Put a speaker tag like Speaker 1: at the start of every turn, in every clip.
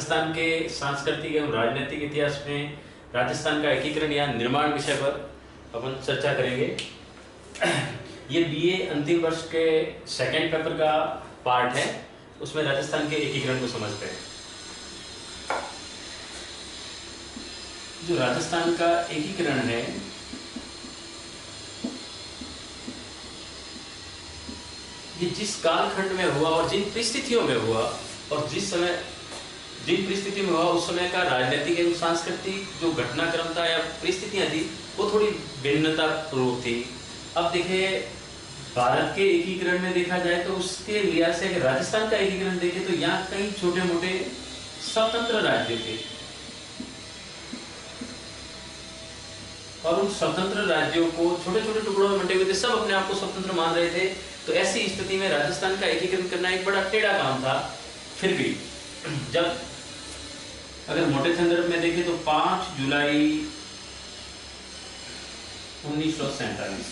Speaker 1: राजस्थान के सांस्कृतिक एवं राजनीतिक इतिहास में राजस्थान का एकीकरण या निर्माण विषय पर अपन चर्चा करेंगे। ये बीए अंतिम वर्ष के सेकंड पेपर का पार्ट है, उसमें राजस्थान के एकीकरण को समझते हैं। जो राजस्थान का एकीकरण है ये जिस कालखंड में हुआ और जिन परिस्थितियों में हुआ और जिस समय जिन परिस्थिति में हुआ उस समय का राजनीतिक एवं सांस्कृतिक जो घटनाक्रम था या परिस्थितियां थी वो थोड़ी भिन्नता पूर्वक थी। अब देखिए भारत के एकीकरण में देखा जाए तो उसके लिहाज से अगर राजस्थान का एकीकरण देखें तो यहाँ कई छोटे मोटे स्वतंत्र राज्य थे और उन स्वतंत्र राज्यों को छोटे छोटे टुकड़ों में बंटे हुए थे, सब अपने आप को स्वतंत्र मान रहे थे। तो ऐसी स्थिति में राजस्थान का एकीकरण करना एक बड़ा टेढ़ा काम था। फिर भी जब अगर मोटे संदर्भ में देखें तो 5 जुलाई 1947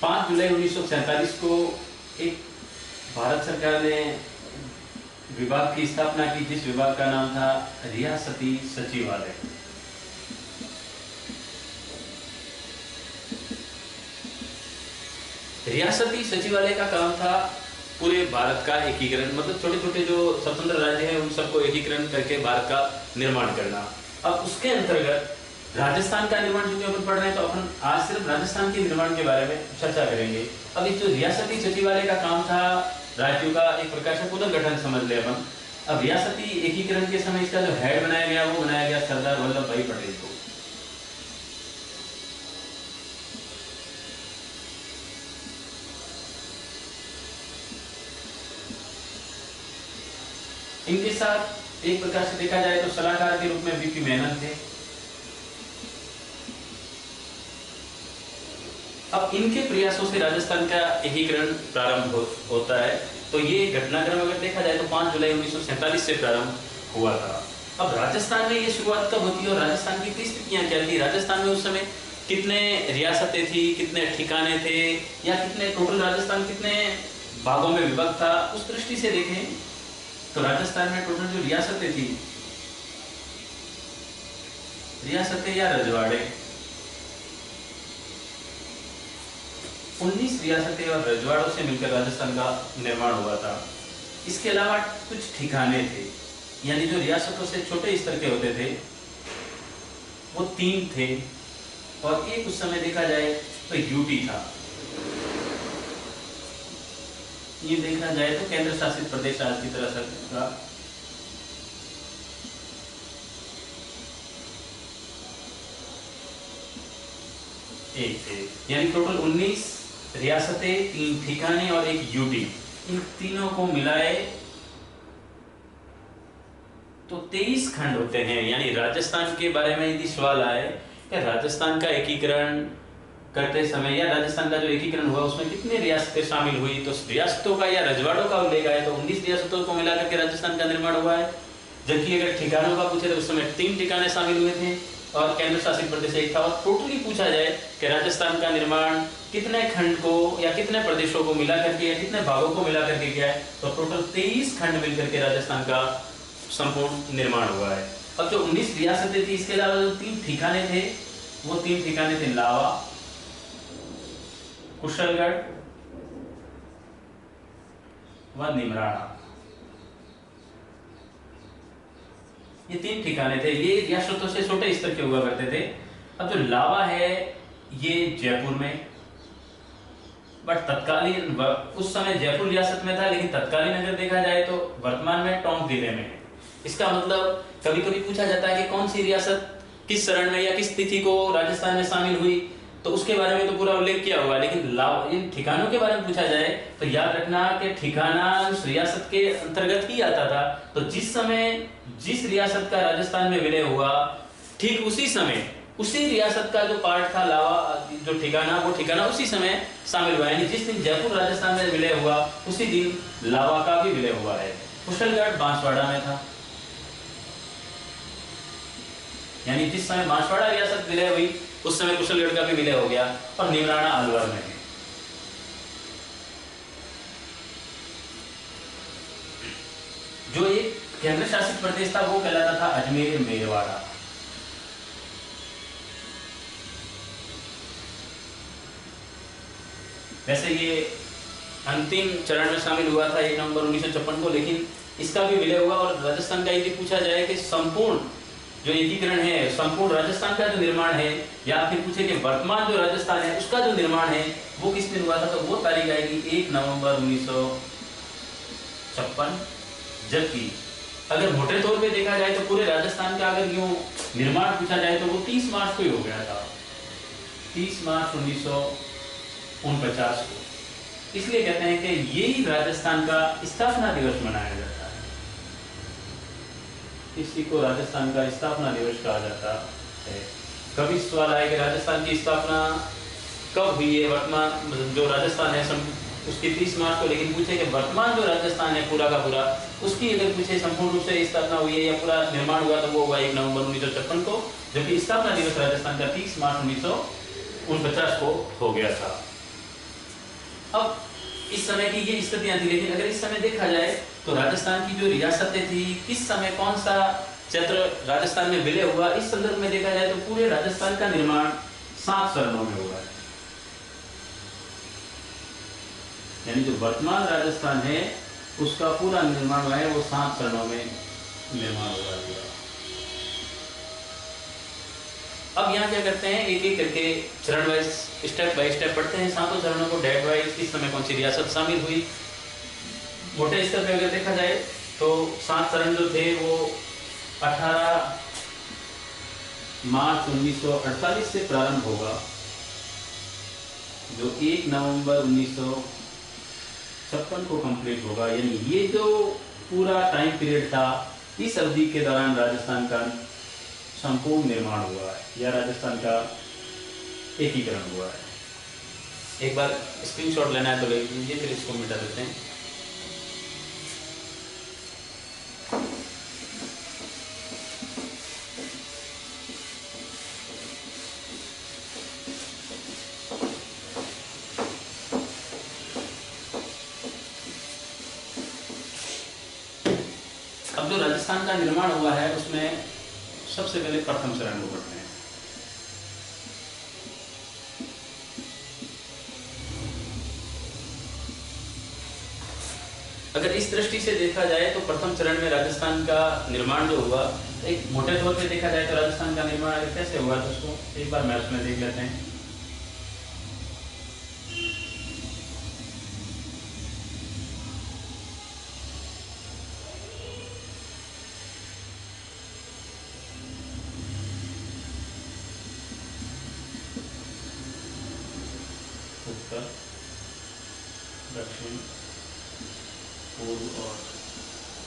Speaker 1: 5 जुलाई 1947 को एक भारत सरकार ने विभाग की स्थापना की, जिस विभाग का नाम था रियासती सचिवालय। रियासती सचिवालय का काम था पूरे भारत का एकीकरण, मतलब छोटे छोटे जो स्वतंत्र राज्य हैं उन सबको एकीकरण करके भारत का निर्माण करना। अब उसके अंतर्गत राजस्थान का निर्माण जो अपन पढ़ रहे हैं तो अपन आज सिर्फ राजस्थान के निर्माण के बारे में चर्चा करेंगे। अब इस जो रियासती सचिवालय का काम था राज्यों का एक प्रकार से पुनर्गठन समझ ले अपन। अब रियासती एकीकरण के समय इसका जो हेड बनाया गया वो बनाया गया सरदार वल्लभ भाई पटेल को। इनके साथ एक प्रकार से देखा जाए तो सलाहकार के रूप में वीपी मेनन थे। अब इनके प्रयासों से राजस्थान का एकीकरण प्रारंभ होता है। तो ये घटनाक्रम अगर देखा जाए तो 5 जुलाई 1947 से प्रारंभ हुआ था। अब राजस्थान में ये शुरुआत कब होती है और राजस्थान की परिस्थितियां क्या थी, राजस्थान में उस समय कितने रियासतें थी, कितने ठिकाने थे या कितने टोटल राजस्थान कितने भागों में विभक्त था, उस दृष्टि से देखें तो राजस्थान में टोटल जो रियासतें थी, रियासतें या रजवाड़े, 19 रियासतें और रजवाड़ों से मिलकर राजस्थान का निर्माण हुआ था। इसके अलावा कुछ ठिकाने थे, यानी जो रियासतों से छोटे स्तर के होते थे वो 3 थे और एक उस समय देखा जाए तो यूटी था। ये देखा जाए तो केंद्र शासित प्रदेश आज की तरह का एक थे, यानी टोटल 19 रियासतें, 3 ठिकाने और एक यूटी। इन तीनों को मिलाए तो 23 खंड होते हैं। यानी राजस्थान के बारे में यदि सवाल आए कि राजस्थान का एकीकरण करते समय या राजस्थान का जो एकीकरण हुआ उसमें कितने रियासतें शामिल हुई, तो रियासतों का या रजवाड़ों का उल्लेख आए तो 19 रियासतों को मिलाकर के राजस्थान का निर्माण हुआ है। जबकि अगर ठिकानों का पूछे तो उस समय 3 ठिकाने शामिल हुए थे और केंद्र शासित प्रदेश एक था। और टोटली पूछा जाए कि राजस्थान का निर्माण कितने खंड को या कितने प्रदेशों को मिला करके या कितने भागों को मिला करके किया है, तो टोटल 23 खंड मिलकर के राजस्थान का संपूर्ण निर्माण हुआ है। अब जो 19 रियासतें थी, इसके अलावा जो 3 ठिकाने थे वो 3 ठिकाने थे लावा, कुशलगढ़ व निमराना। ये 3 ठिकाने थे, ये रियासतों से छोटे स्तर के हुआ करते थे। अब जो लावा है ये जयपुर में, बट तत्कालीन उस समय जयपुर रियासत में था, लेकिन तत्कालीन अगर देखा जाए तो वर्तमान में टोंक जिले में है। इसका मतलब कभी कभी पूछा जाता है कि कौन सी रियासत किस चरण में या किस तिथि को राजस्थान में शामिल हुई, तो उसके बारे में तो पूरा उल्लेख किया हुआ है। लेकिन इन ठिकानों के बारे में पूछा जाए तो याद रखना कि ठिकाना उस रियासत के अंतर्गत ही आता था। तो जिस समय जिस रियासत का राजस्थान में विलय हुआ, ठीक उसी समय उसी रियासत का जो पार्ट था लावा, जो ठिकाना, वो ठिकाना उसी समय शामिल हुआ। यानी जिस दिन जयपुर राजस्थान में विलय हुआ उसी दिन लावा का भी विलय हुआ है। कुशलगढ़ बांसवाड़ा में था, यानी जिस समय बांसवाड़ा रियासत विलय हुई उस समय कुशलगढ़ का भी विलय हो गया। और निमराना अलवर में है। जो एक केंद्र शासित प्रदेश था वो कहलाता था अजमेर मेरवाड़ा। वैसे ये अंतिम चरण में शामिल हुआ था 1 नवंबर 1956 को, लेकिन इसका भी विलय हुआ। और राजस्थान का यदि पूछा जाए कि संपूर्ण जो एकीकरण है, संपूर्ण राजस्थान का जो निर्माण है, या फिर पूछे कि वर्तमान जो राजस्थान है उसका जो निर्माण है वो किस दिन हुआ था, तो वो तारीख आएगी 1 नवंबर 1956। जबकि अगर मोटे तौर पे देखा जाए तो पूरे राजस्थान का अगर यूं निर्माण पूछा जाए तो वो 30 मार्च को ही हो गया था, 30 मार्च 1949 को। इसलिए कहते हैं कि यही राजस्थान का स्थापना दिवस मनाया जाता है, इसी को राजस्थान का स्थापना दिवस कहा जाता है। कभी सवाल आए कि राजस्थान की स्थापना कब हुई है, वर्तमान जो राजस्थान है उसकी 30 मार्च को, लेकिन पूछे कि वर्तमान जो राजस्थान है पूरा का पूरा उसकी अगर पूछे संपूर्ण रूप से स्थापना हुई है या पूरा निर्माण हुआ तो वो हुआ 1 नवंबर 1956 को, जबकि स्थापना दिवस राजस्थान का 30 मार्च 1949 को हो गया था। अब इस समय की ये स्थितियां थी, लेकिन अगर इस समय देखा जाए तो राजस्थान की जो रियासतें थी, किस समय कौन सा क्षेत्र राजस्थान में विलय हुआ, इस संदर्भ में देखा जाए तो पूरे राजस्थान का निर्माण 7 चरणों में हुआ है। यानी जो वर्तमान राजस्थान है उसका पूरा निर्माण हुआ है वो 7 चरणों में निर्माण हुआ है। अब यहाँ क्या करते हैं, एक एक करके चरण वाइज स्टेप बाय स्टेप पढ़ते हैं सातों चरणों को डेट वाइज, किस समय कौन सी रियासत शामिल हुई। मोटे स्तर पे अगर देखा जाए तो 7 चरण जो थे वो 18 मार्च 1948 से प्रारंभ होगा, जो 1 नवंबर 1956 को कंप्लीट होगा। यानी ये जो पूरा टाइम पीरियड था, इस अवधि के दौरान राजस्थान का संपूर्ण निर्माण हुआ है या राजस्थान का एकीकरण हुआ है। एक बार स्क्रीनशॉट लेना है तो ले लीजिए, फिर इसको मिटा देते हैं। अब जो राजस्थान का निर्माण हुआ है उसमें सबसे पहले प्रथम चरण को पढ़ते हैं। अगर इस दृष्टि से देखा जाए तो प्रथम चरण में राजस्थान का निर्माण जो हुआ, एक मोटे तौर पे देखा जाए तो राजस्थान का निर्माण कैसे हुआ तो उसको एक बार मैप में देख लेते हैं। उत्तर, दक्षिण, पूर्व और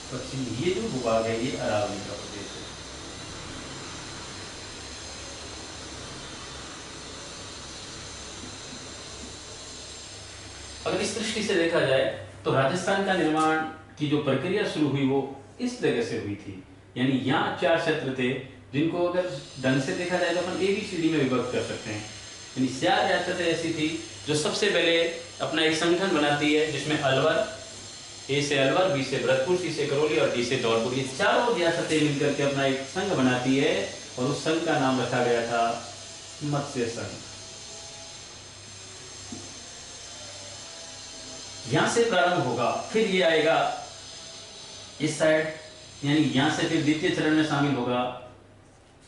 Speaker 1: पश्चिम, ये जो भूभाग है ये अरावली का प्रदेश है। अगर इस दृष्टि से देखा जाए तो राजस्थान का निर्माण की जो प्रक्रिया शुरू हुई वो इस जगह से हुई थी। यानी यहाँ 4 क्षेत्र थे जिनको अगर ढंग से देखा जाए तो अपन ABCD में विभक्त कर सकते हैं। यानी 4 रियासतें ऐसी थी जो सबसे पहले अपना एक संगठन बनाती है, जिसमें अलवर, A से अलवर, B से भरतपुर, C से करौली और D से धौलपुर, ये चारों रियासतें मिलकर के अपना एक संघ बनाती है और उस संघ का नाम रखा गया था मत्स्य संघ। यहां से प्रारंभ होगा, फिर ये आएगा इस साइड, यानी यहां से फिर द्वितीय चरण में शामिल होगा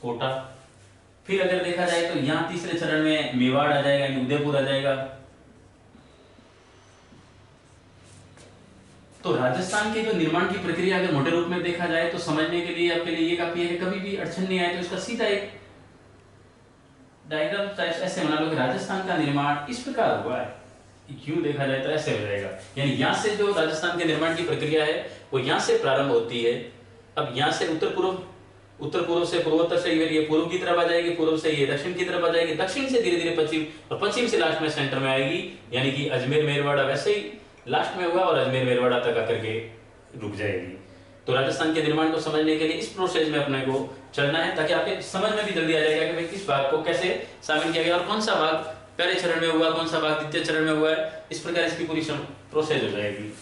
Speaker 1: कोटा। फिर अगर देखा जाए तो यहां तीसरे चरण में मेवाड़ आ जाएगा, यानी उदयपुर आ जाएगा। तो राजस्थान के जो निर्माण की प्रक्रिया अगर मोटे रूप में देखा जाए तो समझने के लिए आपके लिए ये काफी है कि कभी भी अड़चन नहीं आए तो इसका सीधा एक डायग्राम टाइप ऐसे बना लो कि राजस्थान का निर्माण इस प्रकार हुआ है, क्यों देखा जाए तो ऐसे हो जाएगा। यानी यहाँ से जो राजस्थान के निर्माण की प्रक्रिया है वो यहाँ से प्रारंभ होती है। अब यहाँ से उत्तर पूर्व से पूर्वोत्तर से ये पूर्व की तरफ आ जाएगी, पूर्व से ये दक्षिण की तरफ आ जाएगी, दक्षिण से धीरे धीरे पश्चिम और पश्चिम से लास्ट में सेंटर में आएगी। यानी कि अजमेर मेरवाड़ा वैसे ही लास्ट में होगा और अजमेर मेरवाड़ा तक आकर के रुक जाएगी। तो राजस्थान के निर्माण को समझने के लिए इस प्रोसेस में अपने को चलना है, ताकि आपके समझ में भी जल्दी आ जाएगा कि भाई किस भाग को कैसे शामिल किया गया और कौन सा भाग पहले चरण में हुआ, कौन सा भाग द्वितीय चरण में हुआ है। इस प्रकार इसकी पूरी प्रोसेस हो जाएगी।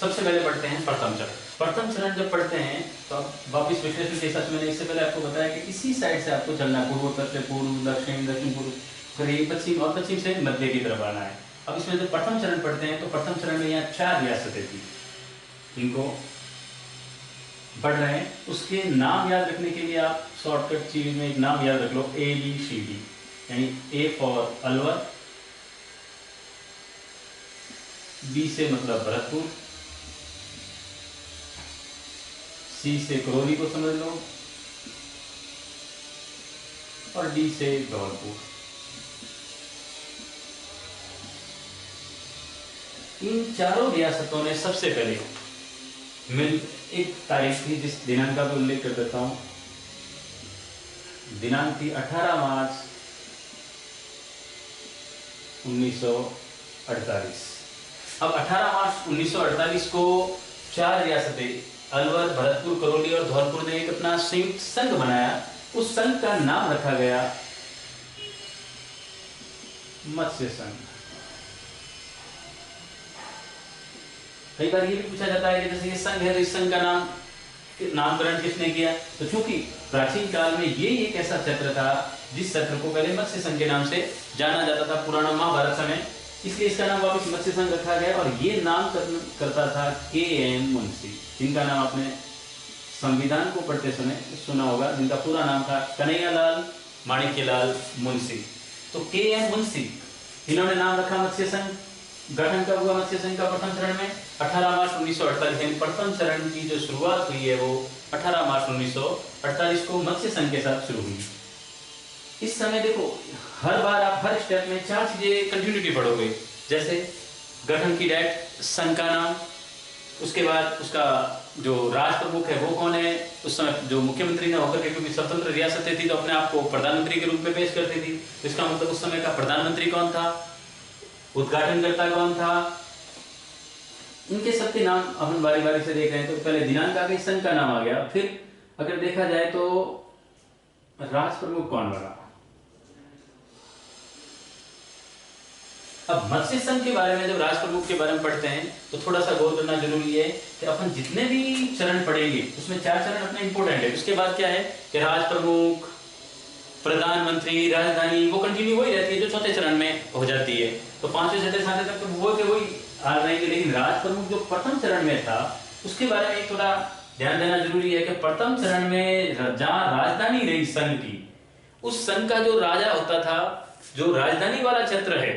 Speaker 1: सबसे पहले पढ़ते हैं प्रथम चरण। प्रथम चरण जब पढ़ते हैं तो अब वापिस विश्लेषण के हिसाब से मैंने इससे पहले आपको बताया कि इसी साइड से आपको चलना है, पूर्वोत्तर से पूर्व, दक्षिण, दक्षिण पूर्व, फिर पश्चिम, और पश्चिम से मध्य की तरफ आना है। अब इसमें जब प्रथम चरण पढ़ते हैं तो प्रथम चरण में यहाँ 4 रियासतें थी, इनको पढ़ रहे हैं। उसके नाम याद रखने के लिए आप शॉर्टकट चीज में एक नाम याद रख लो, ABCD, यानी A फॉर अलवर, B से मतलब भरतपुर, C से करौली को समझ लो, और D से धौलपुर। इन चारों रियासतों ने सबसे पहले मिल एक तारीख थी, जिस दिनांक का उल्लेख कर देता हूं, दिनांक थी 18 मार्च 1948। अब 18 मार्च 1948 को 4 रियासतें अलवर, भरतपुर, करौली और धौलपुर ने एक अपना संयुक्त संघ बनाया। उस संघ का नाम रखा गया मत्स्य संघ। कई बार ये भी पूछा जाता है कि जैसे ये संघ है तो इस संघ का नामकरण किसने किया? तो चूंकि प्राचीन काल में ये एक ऐसा क्षेत्र था जिस क्षेत्र को पहले मत्स्य संघ के नाम से जाना जाता था, पुराना महाभारत समय, इसलिए इसका नाम वापस मत्स्य संघ रखा गया। और ये नाम करता था KM मुंशी, जिनका नाम आपने संविधान को पढ़ते समय सुना होगा, जिनका पूरा नाम था कन्हैयालाल माणिक्यलाल मुंशी। तो KM मुंशी, इन्होंने नाम रखा मत्स्य संघ। गठन कब हुआ मत्स्य संघ का? प्रथम चरण में 18 मार्च 1948। प्रथम चरण की जो शुरुआत हुई है वो 18 मार्च 1948 को मत्स्य संघ के साथ शुरू हुई। इस समय देखो, हर बार आप हर स्टेप में 4 चीजें कंटिन्यूटी पढ़ोगे, जैसे गठन की डेट, संघ का नाम, उसके बाद उसका जो राज प्रमुख है वो कौन है, उस समय जो मुख्यमंत्री ने होकर के, क्योंकि स्वतंत्र रियासतें थी तो अपने आप को प्रधानमंत्री के रूप में पेश करती थी, तो इसका मतलब उस समय का प्रधानमंत्री कौन था, उद्घाटनकर्ता कौन था, इनके सबके नाम अपन बारी बारी से देख रहे हैं। तो पहले दिनांक आ गई, संघ का नाम आ गया। फिर अगर देखा जाए तो राज प्रमुख कौन बना। अब मत्स्य संघ के बारे में जब राज प्रमुख के बारे में पढ़ते हैं तो थोड़ा सा गौर करना जरूरी है कि अपन जितने भी चरण पढ़ेंगे उसमें 4 चरण अपने इंपोर्टेंट है। उसके बाद क्या है कि राज प्रमुख, प्रधानमंत्री, राजधानी, वो कंटिन्यू वही रहती है जो चौथे चरण में हो जाती है। तो 5वें 6वें 7वें तक तो वो के वही आ रहेंगे, लेकिन राज प्रमुख जो प्रथम चरण में था उसके बारे में थोड़ा ध्यान देना जरूरी है कि प्रथम चरण में जहां राजधानी रही संघ की, उस संघ का जो राजा होता था, जो राजधानी वाला क्षेत्र है,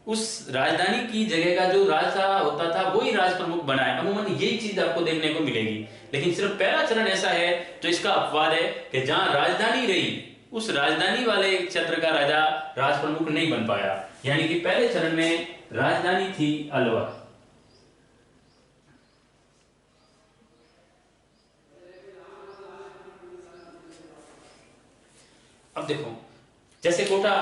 Speaker 1: उस राजधानी की जगह का जो राजा होता था वही राज प्रमुख बना है। अमूमन यही चीज आपको देखने को मिलेगी। लेकिन सिर्फ पहला चरण ऐसा है जो इसका अपवाद है कि जहां राजधानी रही उस राजधानी वाले क्षेत्र का राजा राज प्रमुख नहीं बन पाया। यानी कि पहले चरण में राजधानी थी अलवर। अब देखो, जैसे कोटा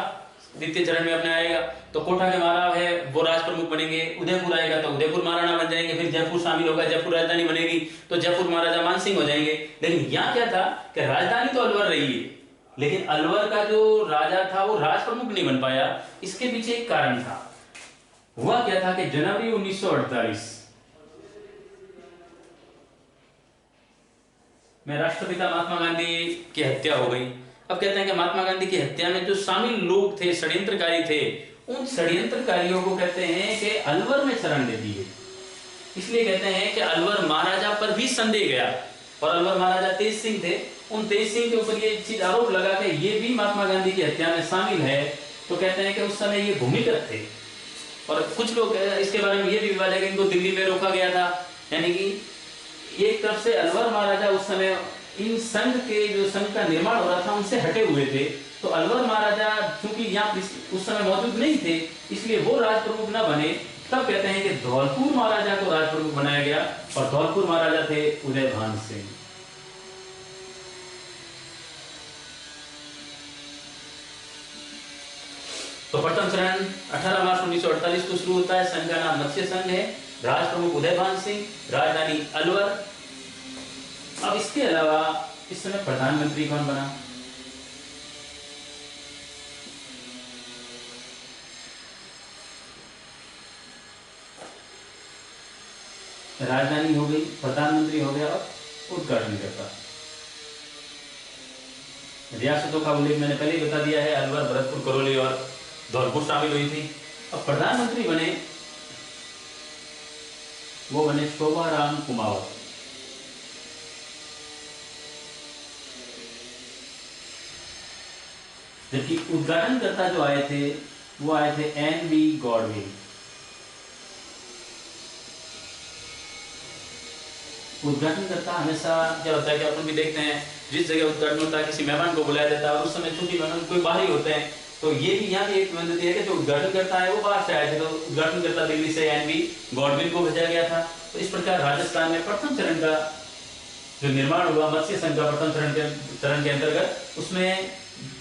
Speaker 1: द्वितीय चरण में अपने आएगा तो कोटा के महाराज है वो राज प्रमुख बनेंगे। उदयपुर आएगा तो उदयपुर महाराणा बन जाएंगे। फिर जयपुर शामिल होगा, जयपुर राजधानी बनेगी तो जयपुर महाराजा मानसिंह हो जाएंगे। लेकिन यहाँ क्या था कि राजधानी तो अलवर रही है, लेकिन अलवर का जो राजा था वो राज प्रमुख नहीं बन पाया। इसके पीछे एक कारण था। हुआ क्या था कि जनवरी 1948 में राष्ट्रपिता महात्मा गांधी की हत्या हो गई। अब कहते हैं कि महात्मा गांधी की हत्या में जो शामिल लोग थे, षड्यंत्रकारी थे, उन षड्यंत्रकारियों को कहते हैं कि अलवर में शरण दे दी गई। इसलिए कहते हैं कि अलवर महाराजा पर भी संदेह गया, और अलवर महाराजा तेज सिंह थे। उन तेज सिंह के ऊपर ये चीज आरोप लगा कि ये भी महात्मा गांधी की हत्या में शामिल है। तो कहते हैं कि उस समय ये भूमिगत थे। और कुछ लोग इसके बारे में ये भी विवाद है कि इनको दिल्ली में रोका गया था। यानी कि एक तरफ से अलवर महाराजा उस समय इन संघ के जो संघ का निर्माण हो रहा था उनसे हटे हुए थे। तो अलवर महाराजा चूंकि यहाँ उस समय मौजूद नहीं थे, इसलिए वो राज प्रमुख न बने। तब कहते हैं कि धौलपुर महाराजा को राज प्रमुख बनाया गया, और धौलपुर महाराजा थे उदयभान सिंह। तो प्रथम चरण 18 मार्च 1948 को शुरू होता है। संघ का नाम मत्स्य संघ है, राज प्रमुख उदयभान सिंह, राजधानी अलवर। अब इसके अलावा इस समय प्रधानमंत्री कौन बना? राजधानी हो गई, प्रधानमंत्री हो गया और उद्घाटनकर्ता। रियासतों का उल्लेख मैंने पहले ही बता दिया है, अलवर, भरतपुर, करौली और धौलपुर शामिल हुई थी। अब प्रधानमंत्री बने, वो बने शोभाराम कुमावत। जबकि उद्घाटनकर्ता जो आए थे वो आए थे एन.वी. गॉडविल। उद्घाटनकर्ता हमेशा क्या होता है कि अपन भी देखते हैं, जिस जगह उद्घाटन होता है किसी मेहमान को बुलाया जाता है और उस समय चूंकि मेहमान कोई बाहरी होते हैं, तो ये भी यहाँ भी एक पद्धति है कि जो उद्घाटन करता है वो बाहर से आए थे, तो उद्घाटन करता दिल्ली से एन.वी. गॉडविल को भेजा गया था। तो इस प्रकार राजस्थान में प्रथम चरण का जो निर्माण हुआ मत्स्य संघ का प्रथम चरण के अंतर्गत, उसमें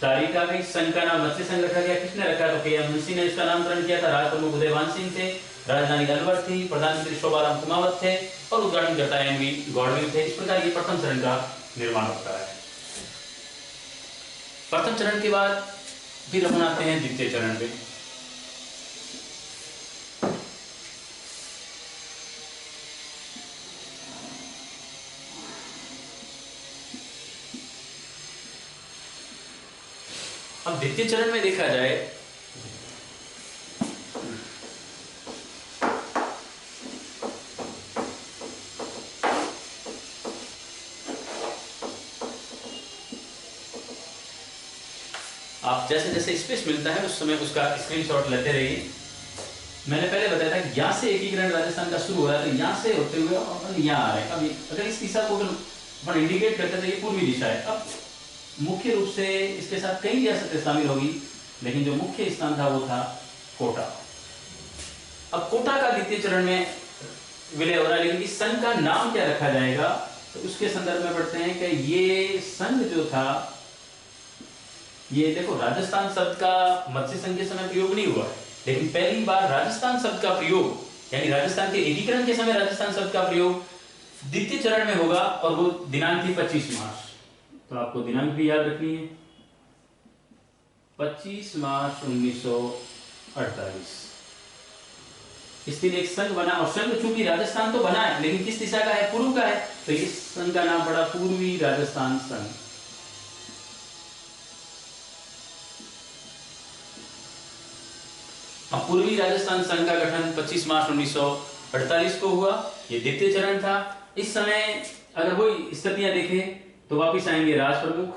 Speaker 1: तारीख आ गई, संघ का नाम मत्स्य संघ रखा गया। किसने रखा? तो के.एम. मुंशी ने इसका नामकरण किया था। राज प्रमुख उदयभान सिंह थे, राजधानी अलवर थी, प्रधानमंत्री शोभाराम कुमावत थे और उद्घाटनकर्ता एन.वी. गॉडविल थे। इस प्रकार ये प्रथम चरण का निर्माण होता है। प्रथम चरण के बाद फिर हम आते हैं द्वितीय चरण पे। अब द्वितीय चरण में देखा जाए आप जैसे जैसे स्पेस मिलता है उस समय उसका स्क्रीनशॉट लेते रहिए। मैंने पहले बताया था कि यहाँ से एकीकरण राजस्थान का शुरू हो रहा है, तो यहाँ से होते हुए अपन यहाँ आ रहे हैं। अब अगर इस दिशा को अपन इंडिकेट करते हैं तो ये पूर्वी दिशा है। अब मुख्य रूप से इसके साथ कई रियासतें शामिल होगी, लेकिन जो मुख्य स्थान था वो था कोटा। अब कोटा का द्वितीय चरण में विलय हो रहा है, लेकिन इस संघ का नाम क्या रखा जाएगा तो उसके संदर्भ में पढ़ते हैं कि ये संघ जो था, ये देखो राजस्थान शब्द का मत्स्य संघ के समय प्रयोग नहीं हुआ है, लेकिन पहली बार राजस्थान शब्द का प्रयोग यानी राजस्थान के एकीकरण के समय राजस्थान शब्द का प्रयोग द्वितीय चरण में होगा और वो दिनांक थी 25 मार्च। तो आपको दिनांक भी याद रखनी है, 25 मार्च 1948। इस दिन एक संघ बना और संघ चूंकि राजस्थान तो बना है, लेकिन किस दिशा का है? पूर्व का है, तो इस संघ का नाम पड़ा पूर्वी राजस्थान संघ। अब पूर्वी राजस्थान संघ का गठन 25 मार्च 1948 को हुआ। ये द्वितीय चरण था। इस समय अगर वही स्थितियां देखें तो वापिस आएंगे राज प्रमुख,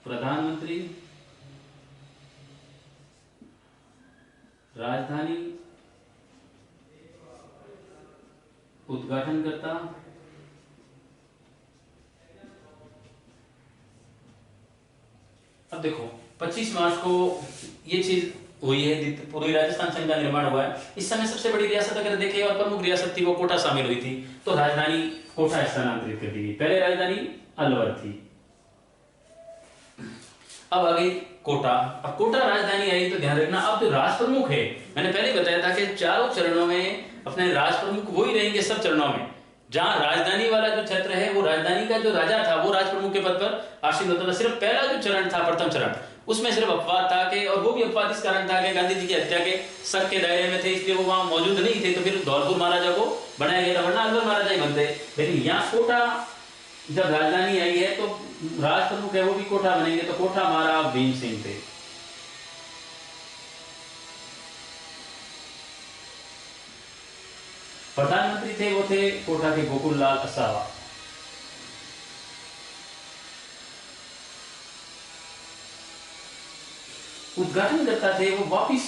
Speaker 1: प्रधानमंत्री, राजधानी, उद्घाटनकर्ता, अब देखो 25 मार्च को ये चीज हुई है, पूर्वी राजस्थान संघ का निर्माण हुआ है। इस समय सबसे बड़ी रियासत अगर देखें और प्रमुख रियासत थी वो कोटा शामिल हुई थी, तो राजधानी कोटा स्थानांतरित कर दी गई। पहले राजधानी अलवर थी, अब आ गई कोटा। अब कोटा राजधानी आई तो ध्यान रखना, अब जो राज प्रमुख है, मैंने पहले बताया था कि चारों चरणों में अपने राज प्रमुख वही रहेंगे सब चरणों में। जहां राजधानी वाला जो क्षेत्र है वो राजधानी का जो राजा था वो राज प्रमुख के पद पर आसीन होता था। सिर्फ पहला जो चरण था, प्रथम चरण, उसमें सिर्फ अपवाद था कि, और वो भी अपवाद इस कारण था कि गांधी जी की हत्या के शक के दायरे में थे, इसलिए वो वहां मौजूद नहीं थे, तो फिर धौलपुर महाराजा को बनाया गया था, वरना अलवर महाराजा ही बनते। लेकिन यहाँ कोटा जब राजधानी आई है तो राज प्रमुख है वो भी कोटा बनेंगे, तो कोटा महाराज भीम सिंह थे। प्रधानमंत्री थे वो थे कोटा के गोकुल लाल असावा। उद्घाटनकर्ता थे वो वापिस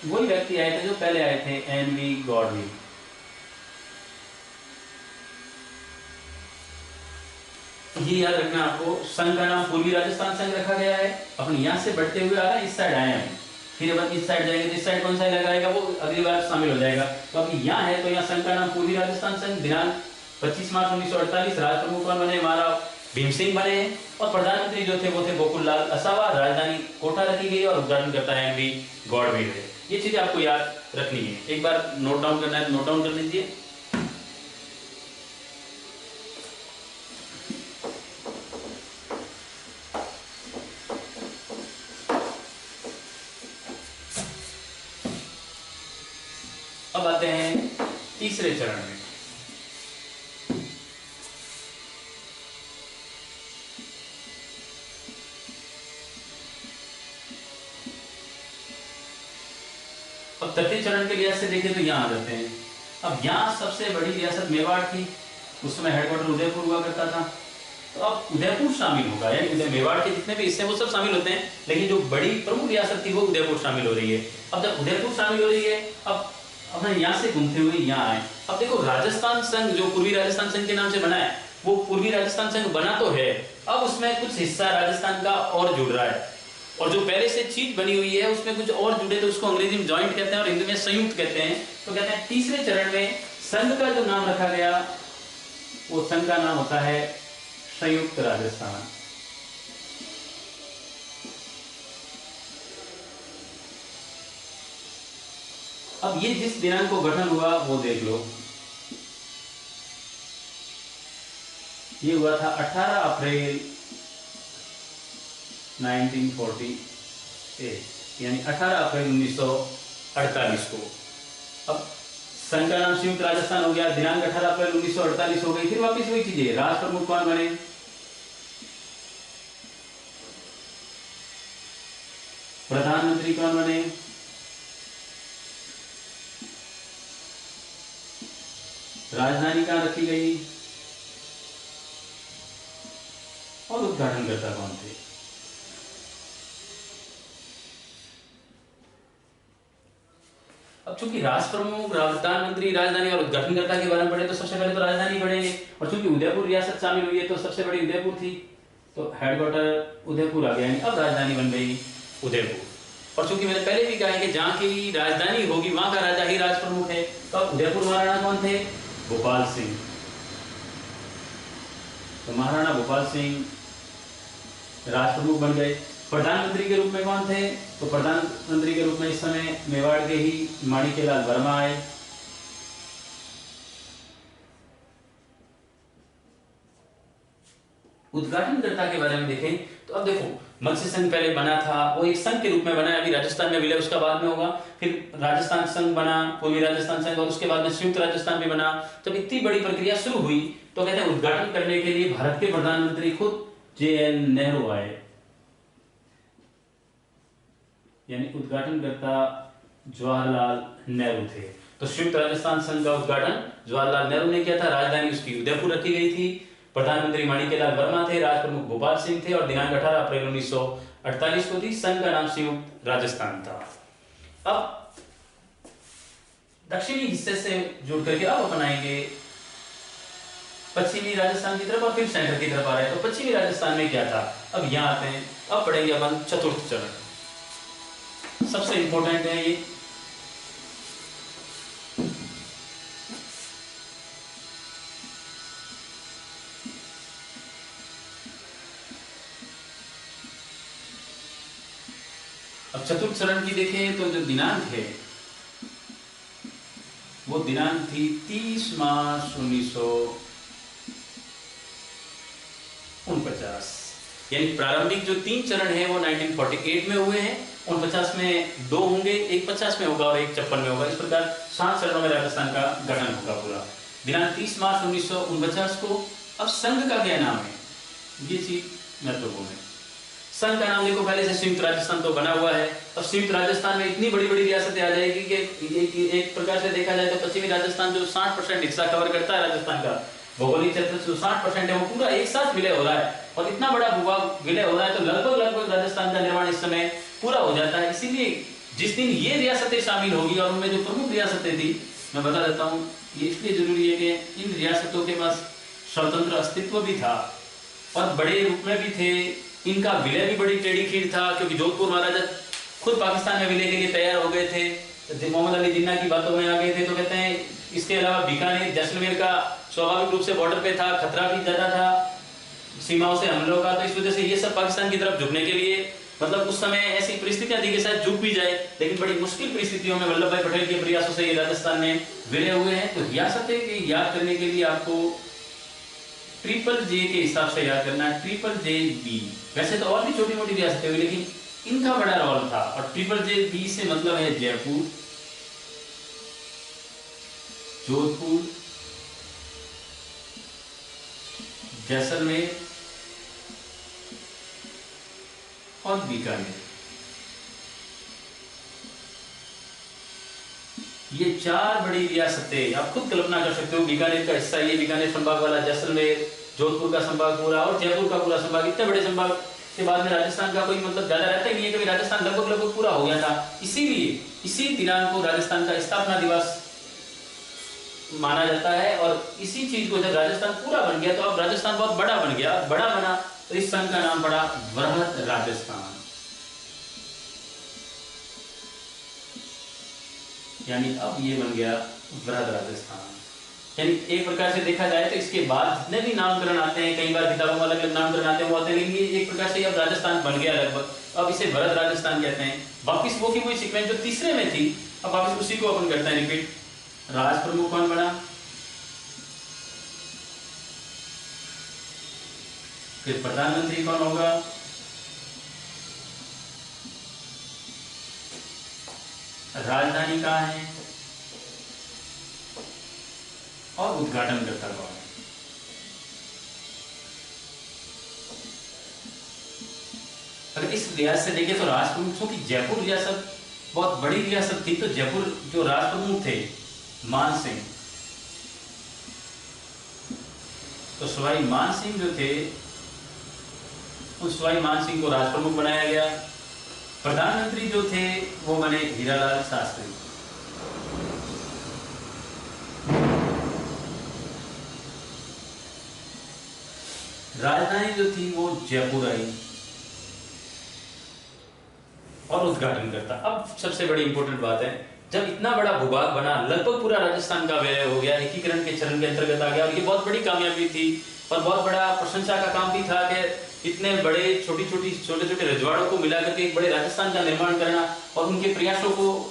Speaker 1: वही व्यक्ति आए थे जो पहले आए थे, एन.वी. गॉडविल। ये याद रखना आपको, संघ का नाम पूर्वी राजस्थान संघ रखा गया है। अपन यहां से बढ़ते हुए आ रहे हैं, इस साइड आए हैं, फिर अब इस साइड जाएंगे तो इस साइड कौन सा लगाएगा वो अगली बार शामिल हो जाएगा। तो अभी यहाँ है तो यहाँ संघ का नाम पूर्वी राजस्थान संघ, दिनांक 25 मार्च 1948, राज प्रमुख कौन बने? महाराज भीम सिंह बने हैं, और प्रधानमंत्री जो थे वो थे गोकुल लाल असावा। राजधानी कोटा रखी गई और उद्घाटनकर्ता है एन.वी. गॉडविल है। ये चीज आपको याद रखनी है, एक बार नोट डाउन करना है, नोट डाउन कर लीजिए। अब आते हैं तीसरे चरण में। अब तृतीय चरण के लिहाज से देखें तो यहाँ आ जाते हैं। अब यहाँ सबसे बड़ी रियासत मेवाड़ थी, उस समय हेडक्वार्टर उदयपुर हुआ करता था। तो अब उदयपुर शामिल होगा, यानी मेवाड़ के जितने भी हिस्से वो सब शामिल होते हैं, लेकिन जो बड़ी प्रमुख रियासत थी वो उदयपुर शामिल हो रही है। अब जब उदयपुर शामिल हो रही है, अब अपना यहाँ से घूमते हुए यहाँ आए। अब देखो राजस्थान संघ जो पूर्वी राजस्थान संघ के नाम से बना है, वो पूर्वी राजस्थान संघ बना तो है, अब उसमें कुछ हिस्सा राजस्थान का और जुड़ रहा है, और जो पहले से चीज बनी हुई है उसमें कुछ और जुड़े, तो उसको अंग्रेजी में जॉइंट कहते हैं और हिंदी में संयुक्त कहते हैं। तो कहते हैं तीसरे चरण में संघ का जो नाम रखा गया वो संघ का नाम होता है संयुक्त राजस्थान। अब ये जिस दिनांक को गठन हुआ वो देख लो, ये हुआ था 18 अप्रैल 1948, यानी 18 अप्रैल 1948 को। अब संघ का नाम संयुक्त राजस्थान हो गया, दिनांक 18 अप्रैल 1948 हो गई। फिर वापिस वही चीजें, राष्ट्र प्रमुख कौन बने, प्रधानमंत्री कौन बने, राजधानी कहां रखी गई, और उद्घाटनकर्ता कौन थे। अब चूंकि राष्ट्र प्रमुख, प्रधानमंत्री, राजधानी और उद्घाटनकर्ता के बारे में पढ़े तो सबसे पहले तो राजधानी पढ़ेंगे, और चूंकि उदयपुर रियासत शामिल हुई है तो सबसे बड़ी उदयपुर थी, तो हेडक्वार्टर उदयपुर आ गया, यानी अब राजधानी बन गई उदयपुर। और चूंकि मैंने पहले भी कहा है कि जहां की राजधानी होगी वहां का राजा ही राज प्रमुख है, तो अब उदयपुर महाराणा कौन थे, भोपाल सिंह। तो महाराणा भोपाल सिंह राज प्रमुख बन गए। प्रधानमंत्री के रूप में कौन थे, तो प्रधानमंत्री के रूप में इस समय मेवाड़ के ही माणिक्यलाल वर्मा आए। उद्घाटनकर्ता के बारे में देखें तो अब देखो मत्स्य संघ पहले बना था, वो एक संघ के रूप में बना, अभी राजस्थान में विलय उसका बाद में होगा। फिर राजस्थान संघ बना, पूर्वी राजस्थान संघ, और उसके बाद में संयुक्त राजस्थान भी बना। जब इतनी बड़ी प्रक्रिया शुरू हुई तो कहते हैं उद्घाटन करने के लिए भारत के प्रधानमंत्री खुद JN नेहरू आए, यानी उद्घाटनकर्ता जवाहरलाल नेहरू थे। तो संयुक्त राजस्थान संघ का उद्घाटन जवाहरलाल नेहरू ने किया था, राजधानी उसकी उदयपुर रखी गई थी, प्रधानमंत्री माणिक्यलाल वर्मा थे, राज प्रमुख भोपाल सिंह थे, और दिनांक 18 अप्रैल 1948 को थी। संघ का नाम संयुक्त राजस्थान था। अब दक्षिणी हिस्से से जुड़ करके अब अपनाएंगे पश्चिमी राजस्थान की तरफ, और फिर सेंटर की तरफ आ रहे हैं। तो पश्चिमी राजस्थान में क्या था, अब यहां आते हैं। अब पढ़ेंगे अपन चतुर्थ चरण, सबसे इंपॉर्टेंट है ये। अब चतुर्थ चरण की देखें तो जो दिनांक है वो दिनांक थी 30 मार्च 1949, यानी प्रारंभिक जो 3 चरण है वो 1948 में हुए हैं। 49 में 2 होंगे, एक 50 में होगा और एक 56 में होगा। इस प्रकार 7 चरणों में राजस्थान का गठन होगा पूरा। दिनांक 30 मार्च 1949 को। अब संघ का क्या नाम है, ये चीज महत्वपूर्ण है। संघ का नाम देखो पहले से संयुक्त राजस्थान तो बना हुआ है। अब संयुक्त राजस्थान में इतनी बड़ी बड़ी रियासतें आ जाएगी कि एक प्रकार से देखा जाए तो पश्चिमी राजस्थान जो 60% हिस्सा कवर करता है राजस्थान का, भौगोलिक क्षेत्र जो 60% है वो पूरा एक साथ विलय हो रहा है, और इतना बड़ा भूभाग विलय हो रहा है तो लगभग राजस्थान का निर्माण इस समय पूरा हो जाता है। इसीलिए जिस दिन ये रियासतें शामिल होगी, और उनमें जो प्रमुख रियासतें थी मैं बता देता हूँ, ये इसलिए जरूरी है कि इन रियासतों के पास स्वतंत्र अस्तित्व भी था और बड़े रूप में भी थे। इनका विलय भी बड़ी टेढ़ी खीर था, क्योंकि जोधपुर महाराजा खुद पाकिस्तान में विलय के लिए तैयार हो गए थे, मोहम्मद अली जिन्ना की बातों में आ गए थे। तो कहते हैं इसके अलावा बीकानेर जैसलमेर का स्वाभाविक रूप से बॉर्डर पे था, खतरा भी ज्यादा था सीमाओं से हमलों का, तो इस वजह से ये सब पाकिस्तान की तरफ झुकने के लिए, मतलब उस समय ऐसी परिस्थितियां थी कि शायद झुक भी जाए, लेकिन बड़ी मुश्किल परिस्थितियों में वल्लभ भाई पटेल के प्रयासों से ये राजस्थान में विलय हुए हैं। तो रियासतें की याद करने के लिए आपको ट्रिपल जे के हिसाब से याद करना है, ट्रिपल जे बी। वैसे तो और भी छोटी मोटी रियासतें हुई, लेकिन इनका बड़ा रोल था। और ट्रिपल जे बी से मतलब है जयपुर, जोधपुर, जैसलमेर और बीकानेर, ये 4 बड़ी रियासतें। आप खुद कल्पना कर सकते हो, बीकानेर का हिस्सा ये बीकानेर संभाग वाला, जैसलमेर, जोधपुर का संभाग पूरा और जयपुर का पूरा संभाग। इतने बड़े संभाग के बाद में राजस्थान का कोई मतलब ज्यादा रहता ही नहीं है, कभी राजस्थान लगभग पूरा हो गया था। इसीलिए इसी दिनांक को राजस्थान का स्थापना दिवस माना जाता है। और इसी चीज को जब राजस्थान पूरा बन गया तो अब राजस्थान बहुत बड़ा बन गया, बड़ा बना तो इस संघ का नाम पड़ा वृहद राजस्थान, यानी अब ये बन गया वृहद राजस्थान। यानी एक प्रकार से देखा जाए तो इसके बाद जितने भी नामकरण आते हैं, कई बार किताबों में अलग अलग नामकरण आते हैं, वो आते हैं, लेकिन ये एक प्रकार से अब राजस्थान बन गया लगभग, अब इसे वृहद राजस्थान कहते हैं। वापिस वो की वही सीक्वेंस जो तीसरे में थी, अब वापिस उसी को अपन करते हैं रिपीट। राज प्रमुख कौन बना, फिर प्रधानमंत्री कौन होगा, राजधानी कहाँ है और उद्घाटन करता कौन है। अगर इस लिहाज से देखें तो राज प्रमुखों की जयपुर रियासत बहुत बड़ी रियासत थी, तो जयपुर जो राज प्रमुख थे मान सिंह, तो सवाई मान सिंह जो थे उस सवाई मान सिंह को राज प्रमुख बनाया गया। प्रधानमंत्री जो थे वो बने हीरालाल शास्त्री। राजधानी जो थी वो जयपुर आई और उद्घाटन करता। अब सबसे बड़ी इंपॉर्टेंट बात है, जब इतना बड़ा भूभाग बना, लगभग पूरा राजस्थान का विलय हो गया, एकीकरण के चरण के अंतर्गत आ गया, और ये बहुत बड़ी कामयाबी थी और बहुत बड़ा प्रशंसा का काम भी था कि इतने बड़े छोटे छोटे रजवाड़ों को मिलाकर के एक बड़े राजस्थान का निर्माण करना, और उनके प्रयासों को,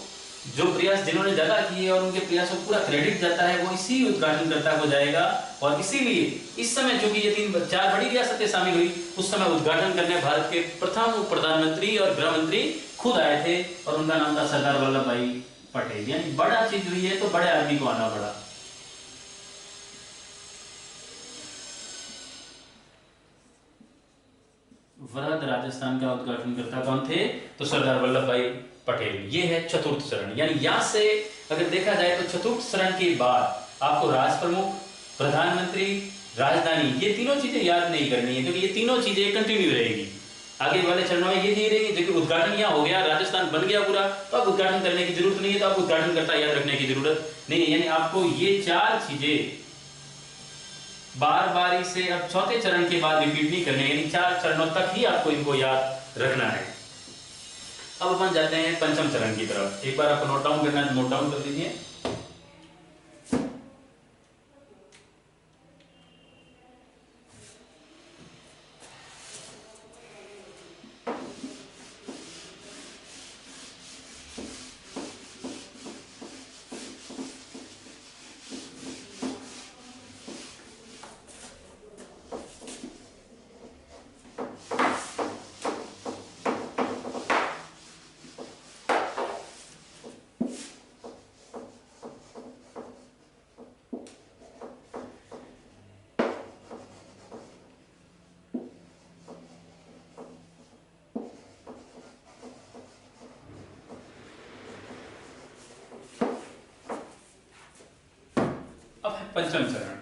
Speaker 1: जो प्रयास जिन्होंने ज्यादा किए और उनके प्रयासों को पूरा क्रेडिट जाता है वो इसी उद्घाटनकर्ता को जाएगा। और इसीलिए इस समय जो कि ये 4 बड़ी रियासतें शामिल हुई, उस समय उद्घाटन करने भारत के प्रथम प्रधानमंत्री और गृह मंत्री खुद आए थे और उनका नाम था सरदार वल्लभ भाई पटेल। यानी बड़ा चीज हुई है तो बड़े आदमी को आना पड़ा। वृहद राजस्थान का उद्घाटनकर्ता कौन थे, तो सरदार वल्लभ भाई पटेल। ये है चतुर्थ चरण। यानी यहां से अगर देखा जाए तो चतुर्थ चरण के बाद आपको राज प्रमुख, प्रधानमंत्री, राजधानी, ये तीनों चीजें याद नहीं करनी है, क्योंकि ये तीनों चीजें कंटिन्यू रहेगी। आगे वाले चरणों में ये नहीं रहेगी, देखिए उद्घाटन यहाँ हो गया, राजस्थान बन गया पूरा, तो अब उद्घाटन करने की जरूरत नहीं है, तो अब उद्घाटन करता याद रखने की जरूरत नहीं है। यानी आपको ये 4 चीजें बार बारी से अब चौथे चरण के बाद रिपीट नहीं करने, यानी 4 चरणों तक ही आपको इनको याद रखना है। अब अपन जाते हैं पंचम चरण की तरफ। एक बार आपको नोट डाउन करना है, नोट डाउन कर लीजिए। अब है पंचम चरण।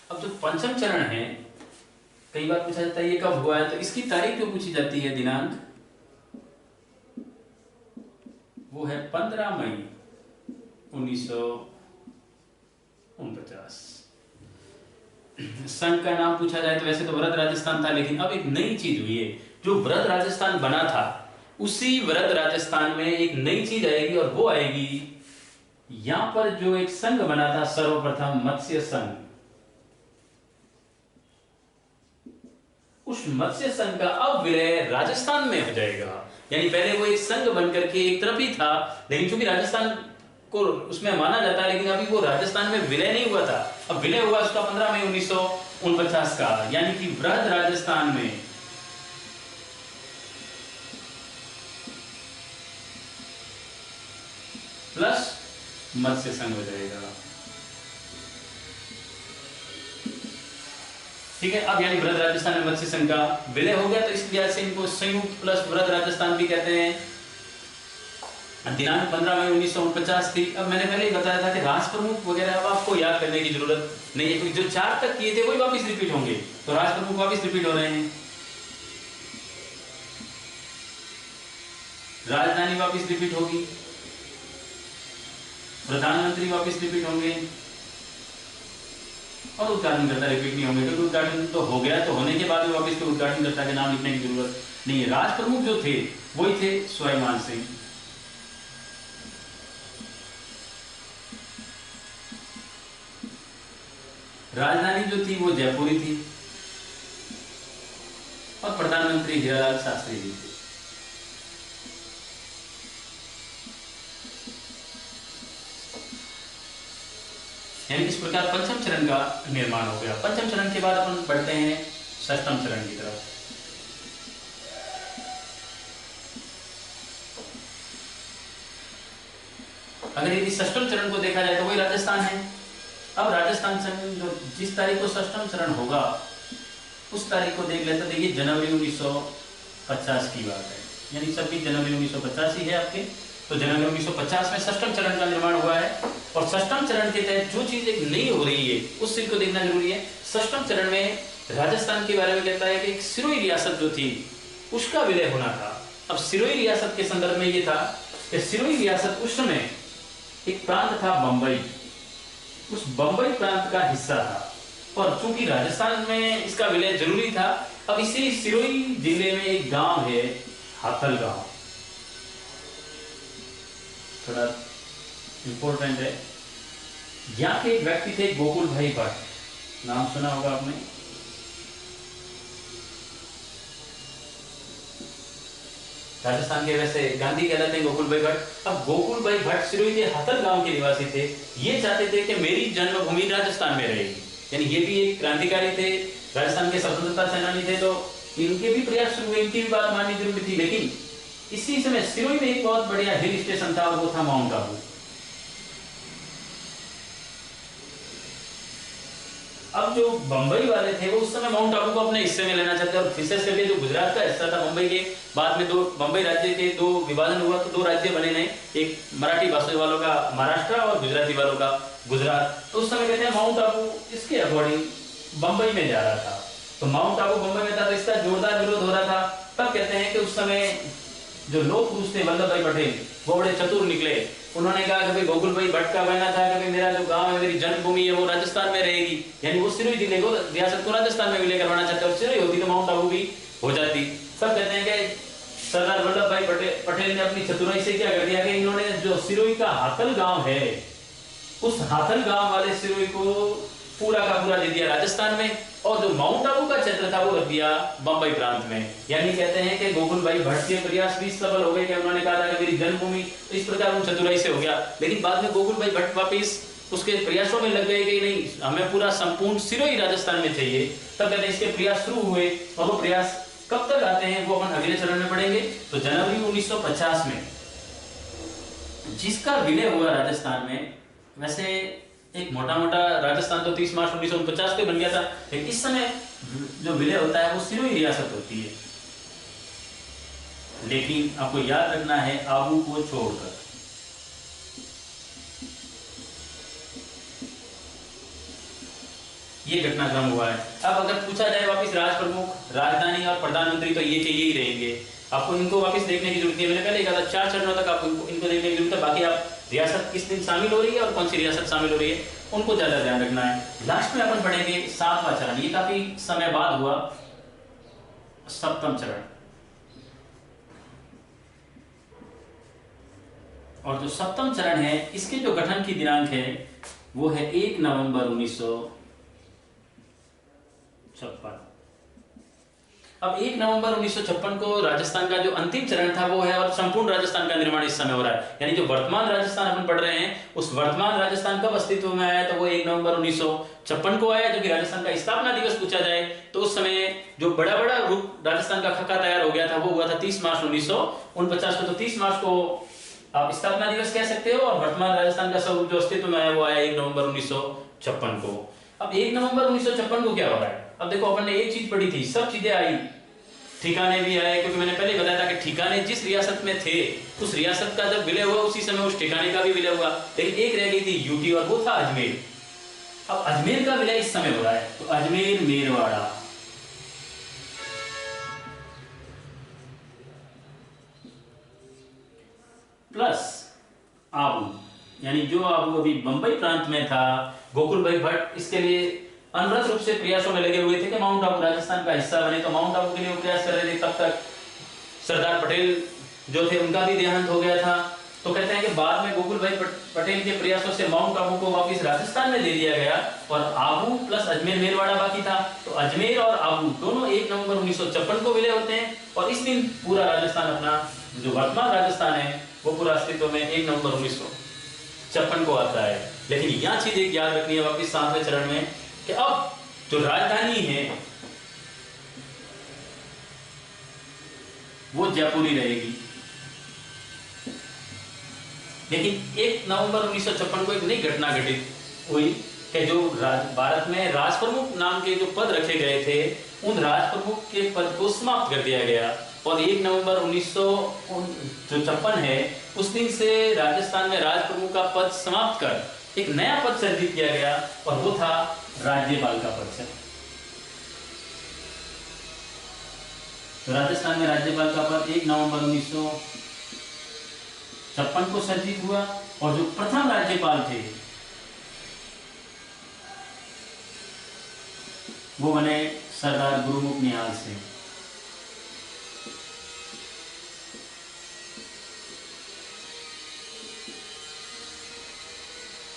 Speaker 1: अब जो पंचम चरण है, कई बार पूछा जाता है ये कब हुआ है, तो इसकी तारीख जो पूछी जाती है, दिनांक, वो है 15 मई 1949। संघ का नाम पूछा जाए तो वैसे तो वृहद राजस्थान था, लेकिन अब एक नई चीज हुई है। जो वृहद राजस्थान बना था, उसी वृहद राजस्थान में एक नई चीज आएगी, और वो आएगी यहां पर जो एक संघ बना था सर्वप्रथम, मत्स्य संघ। उस मत्स्य संघ का अब विलय राजस्थान में हो जाएगा। यानी पहले वो एक संघ बनकर के एक तरफ ही था, लेकिन चूंकि राजस्थान को उसमें माना जाता है, लेकिन अभी वो राजस्थान में विलय नहीं हुआ था। अब विलय हुआ उसका 15 मई 1949 का। यानी कि वृहद राजस्थान में प्लस मत्स्य संघ हो जाएगा। ठीक है, अब यानी वृहद राजस्थान में मत्स्य संघ का विलय हो गया, तो इस लिहाज से इनको संयुक्त प्लस वृहद राजस्थान भी कहते हैं। दिनांक 15 मई 1949 थी। अब मैंने पहले ही बताया था कि राज प्रमुख वगैरह अब आपको याद करने की जरूरत नहीं है, क्योंकि जो 4 तक किए थे वही वापस रिपीट होंगे, तो राज प्रमुख वापस रिपीट हो रहे हैं, राजधानी वापस रिपीट होगी, प्रधानमंत्री वापस रिपीट होंगे, और उद्घाटनकर्ता रिपीट नहीं होंगे, क्योंकि उद्घाटन तो हो गया, तो होने के बाद में वापस तो उद्घाटनकर्ता के नाम लिखने की जरूरत नहीं है। राज प्रमुख जो थे वही थे स्वाभिमान सिंह। राजधानी जो थी वो जयपुरी थी, और प्रधानमंत्री हीरालाल शास्त्री जी थे। यानी इस प्रकार पंचम चरण का निर्माण हो गया। पंचम चरण के बाद अपन बढ़ते हैं षष्ठम चरण की तरफ। अगर यदि षष्ठम चरण को देखा जाए तो वही राजस्थान है। अब राजस्थान चरण जो जिस तारीख को षष्ठम चरण होगा उस तारीख को देख लेते, देखिए जनवरी 1950 की बात है, यानी 26 जनवरी 1950 ही है आपके, तो जनवरी 1950 में षष्ठम चरण का निर्माण हुआ है। और षष्ठम चरण के तहत जो चीज एक नई हो रही है उस चीज को देखना जरूरी है। षष्ठम चरण में राजस्थान के बारे में कहता है कि एक सिरोही रियासत जो थी उसका विलय होना था। अब सिरोही रियासत के संदर्भ में ये था कि सिरोही रियासत उस समय एक प्रांत था बंबई, उस बंबई प्रांत का हिस्सा था, और चूंकि राजस्थान में इसका विलय जरूरी था, अब इसी सिरोही जिले में एक गांव है हाथल गांव, थोड़ा इंपॉर्टेंट है। यहाँ के एक व्यक्ति थे गोकुल भाई भट्ट, नाम सुना होगा आपने। राजस्थान के वैसे गांधी कहलाते हैं गोकुल भाई भट्ट। अब गोकुल भाई भट्ट सिरोही के हाथल गांव के निवासी थे। ये चाहते थे कि मेरी जन्मभूमि राजस्थान में रहेगी, यानी ये भी एक क्रांतिकारी थे, राजस्थान के स्वतंत्रता सेनानी थे, तो इनके भी प्रयास शुरू हुए, इनकी भी बात माननी जरूरी थी। लेकिन इसी समय सिरोही में एक बहुत बढ़िया हिल स्टेशन था और वो था माउंट आबू। अब जो बंबई वाले थे वो उस समय माउंट आबू को अपने हिस्से में लेना चाहते, और विशेष करके जो गुजरात का हिस्सा था बंबई के, बाद में दो बंबई राज्य के दो विभाजन हुआ तो 2 राज्य बने नए, एक मराठी भाषा वालों का महाराष्ट्र और गुजराती वालों का गुजरात। तो उस समय कहते हैं माउंट आबू इसके अकॉर्डिंग बंबई में जा रहा था, तो माउंट आबू बंबई में था, तो इसका जोरदार विरोध हो रहा था। तब कहते हैं कि उस समय जो लोक पुरुष थे वल्लभ भाई पटेल वो बड़े चतुर निकले। उन्होंने कहा कि भाई गोकुल भाई भट्ट का कहना था कि मेरा जो गांव है, मेरी जन्मभूमि है वो राजस्थान में रहेगी, यानी वो सिरोही जिले को रियासत को राजस्थान में विलय करवाना चाहते, और सिरोही होती तो माउंट आबू भी हो जाती। सब कहते हैं कि सरदार वल्लभ भाई पटेल ने अपनी चतुराई से क्या कर दिया कि इन्होंने जो सिरोही का हाथल गांव है उस हाथल गांव वाले सिरोही को पूरा का पूरा दे दिया राजस्थान में, और जो माउंट आबू का क्षेत्र था वो रख दिया बंबई प्रांत में। यानी कहते हैं कि गोकुल भाई भट्ट के प्रयास भी सफल हो गए कि उन्होंने कहा था कि मेरी जन्मभूमि, तो इस प्रकार उन चतुराई से हो गया। लेकिन बाद में गोकुल भाई भट्ट वापिस उसके प्रयासों में लग गए कि नहीं, हमें पूरा संपूर्ण सिरोही राजस्थान में चाहिए। तब कहते हैं इसके प्रयास शुरू हुए, और वो प्रयास कब तक आते हैं वो अपन अगले चरण में पढ़ेंगे। तो जनवरी 1950 में जिसका विलय हुआ राजस्थान में, वैसे एक मोटा मोटा राजस्थान तो 30 मार्च 1949 को बन गया था, लेकिन इस समय जो विलय होता है वो सिरोही रियासत होती है। लेकिन आपको याद रखना है आबू को छोड़कर, ये घटनाक्रम हुआ है। अब अगर पूछा जाए वापस राज प्रमुख, राजधानी और प्रधानमंत्री, तो ये चाहिए ही रहेंगे, आपको इनको वापस देखने की जरूरत है। मैंने पहले कहा था 4 चरणों तक आपको इनको देखने की जरूरत है। बाकी आप रियासत किस दिन शामिल हो रही है और कौन सी रियासत शामिल हो रही है उनको ज्यादा ध्यान रखना है। लास्ट में अपन पढ़ेंगे 7वां चरण, ये काफी समय बाद हुआ, सप्तम चरण। और जो सप्तम चरण है इसके जो गठन की दिनांक है वो है 1 नवंबर 1956। अब 1 नवंबर 1956 को राजस्थान का जो अंतिम चरण था वो है, और संपूर्ण राजस्थान का निर्माण इस समय हो रहा है। यानी जो वर्तमान राजस्थान अपन पढ़ रहे हैं उस वर्तमान राजस्थान कब अस्तित्व में आया, तो वो 1 नवंबर 1956 को आया। जो कि राजस्थान का स्थापना दिवस पूछा जाए तो उस समय जो बड़ा बड़ा रूप राजस्थान का खाका तैयार हो गया था वो हुआ था 30 मार्च 1949 को। तो 30 मार्च को आप स्थापना दिवस कह सकते हो, और वर्तमान राजस्थान का स्वरूप जो अस्तित्व में आया वो आया 1 नवंबर 1956 को। अब 1 नवंबर 1956 को क्या हो रहा है? अब देखो, अपन ने एक चीज पढ़ी थी, सब चीजें आई, ठिकाने भी आए, क्योंकि मैंने पहले बताया था कि ठिकाने जिस रियासत में थे उस रियासत का जब विलय हुआ उसी समय उस ठिकाने का भी विलय हुआ, लेकिन एक रह गई थी यूटी और वो था अजमेर। अब अजमेर का विलय इस समय हो रहा है, तो अजमेर मेरवाड़ा प्लस आबू, यानी जो आबू अभी बंबई प्रांत में था, गोकुल भाई भट्ट इसके लिए अनवरत रूप से प्रयासों में लगे हुए थे कि माउंट आबू राजस्थान का हिस्सा बने, तो माउंट आबू के लिए वो प्रयास कर रहे थे। तब तक सरदार पटेल जो थे उनका भी देहांत हो गया था, तो कहते हैं कि बाद में गोकुल भाई पटेल के प्रयासों से माउंट आबू को वापस राजस्थान में दे दिया गया और आबू प्लस अजमेर मेरवाड़ा बाकी था। तो अजमेर और आबू दोनों 1 नवंबर 1956 को विलय होते हैं, और इस दिन पूरा राजस्थान, अपना जो वर्तमान राजस्थान है वो पूरा अस्तित्व में 1 नवंबर 1956 को आता है। लेकिन यह चीज एक याद रखनी है वापिस 7वें चरण में कि अब जो राजधानी है वो जयपुर ही रहेगी। लेकिन 1 नवंबर 1956 को एक नई घटना घटित हुई कि जो भारत में राजप्रमुख नाम के जो पद रखे गए थे उन राजप्रमुख के पद को समाप्त कर दिया गया, और 1 नवंबर 1956 है उस दिन से राजस्थान में राजप्रमुख का पद समाप्त कर एक नया पद सृजित किया गया, और वो था राज्यपाल का पद से। तो राजस्थान में राज्यपाल का पद 1 नवंबर 1956 को सृजित हुआ, और जो प्रथम राज्यपाल थे वो बने सरदार गुरुमुख निहाल सिंह।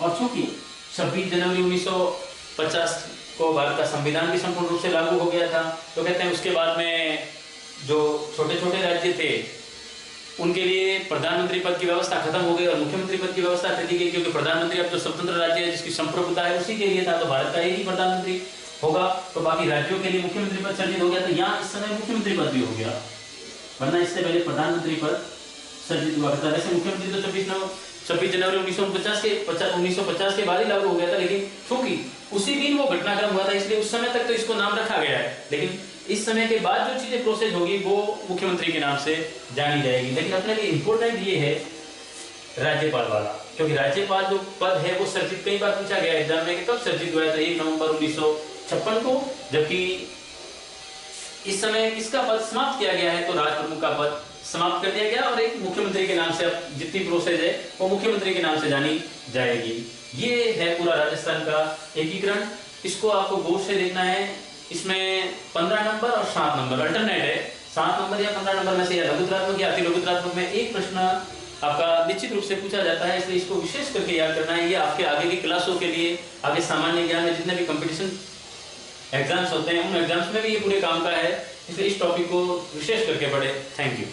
Speaker 1: और चूंकि 26 जनवरी 1950 को भारत का संविधान भी संपूर्ण रूप से लागू हो गया था, तो कहते हैं उसके बाद में जो छोटे छोटे राज्य थे उनके लिए प्रधानमंत्री पद की व्यवस्था खत्म हो गई और मुख्यमंत्री पद की व्यवस्था कर दी गई, क्योंकि प्रधानमंत्री अब जो स्वतंत्र राज्य है जिसकी संप्रभुता है उसी के लिए था, तो भारत का एक ही प्रधानमंत्री होगा, तो बाकी राज्यों के लिए मुख्यमंत्री पद सर्जित हो गया। तो यहाँ इस समय मुख्यमंत्री पद भी हो गया, वरना इससे पहले प्रधानमंत्री पद सर्जित हुआ था। वैसे मुख्यमंत्री तो 26 जनवरी 1950 के बाद ही लागू हो गया था, लेकिन क्योंकि उसी दिन वो घटनाक्रम हुआ था इसलिए उस समय तक तो इसको नाम रखा गया है, लेकिन इस समय के बाद जो चीजें प्रोसेस होगी वो मुख्यमंत्री के नाम से जानी जाएगी। लेकिन अपने लिए इंपॉर्टेंट ये है राज्यपाल वाला, क्योंकि राज्यपाल जो पद है वो सर्जित कई बार पूछा गया एग्जाम में, कब सर्जित हुआ था 1 नवंबर 1956 को, जबकि इस समय किसका पद समाप्त किया गया है, तो राजप्रमुख का पद समाप्त कर दिया गया और एक मुख्यमंत्री के नाम से अब जितनी प्रोसेस है वो मुख्यमंत्री के नाम से जानी जाएगी। ये है पूरा राजस्थान का एकीकरण। इसको आपको गौर से देखना है, इसमें 15 नंबर और 7 नंबर अल्टरनेट है, 7 नंबर या 15 नंबर में से या लघुत्रात्मक या अतिलघुत्रात्मक में एक प्रश्न आपका निश्चित रूप से पूछा जाता है, इसलिए इसको विशेष करके याद करना है। ये आपके आगे की क्लासों के लिए, आगे सामान्य ज्ञान में जितने भी कंपटीशन एग्जाम्स होते हैं उन एग्जाम्स में भी ये पूरे काम का है, इसलिए इस टॉपिक को विशेष करके पढ़े। Thank you.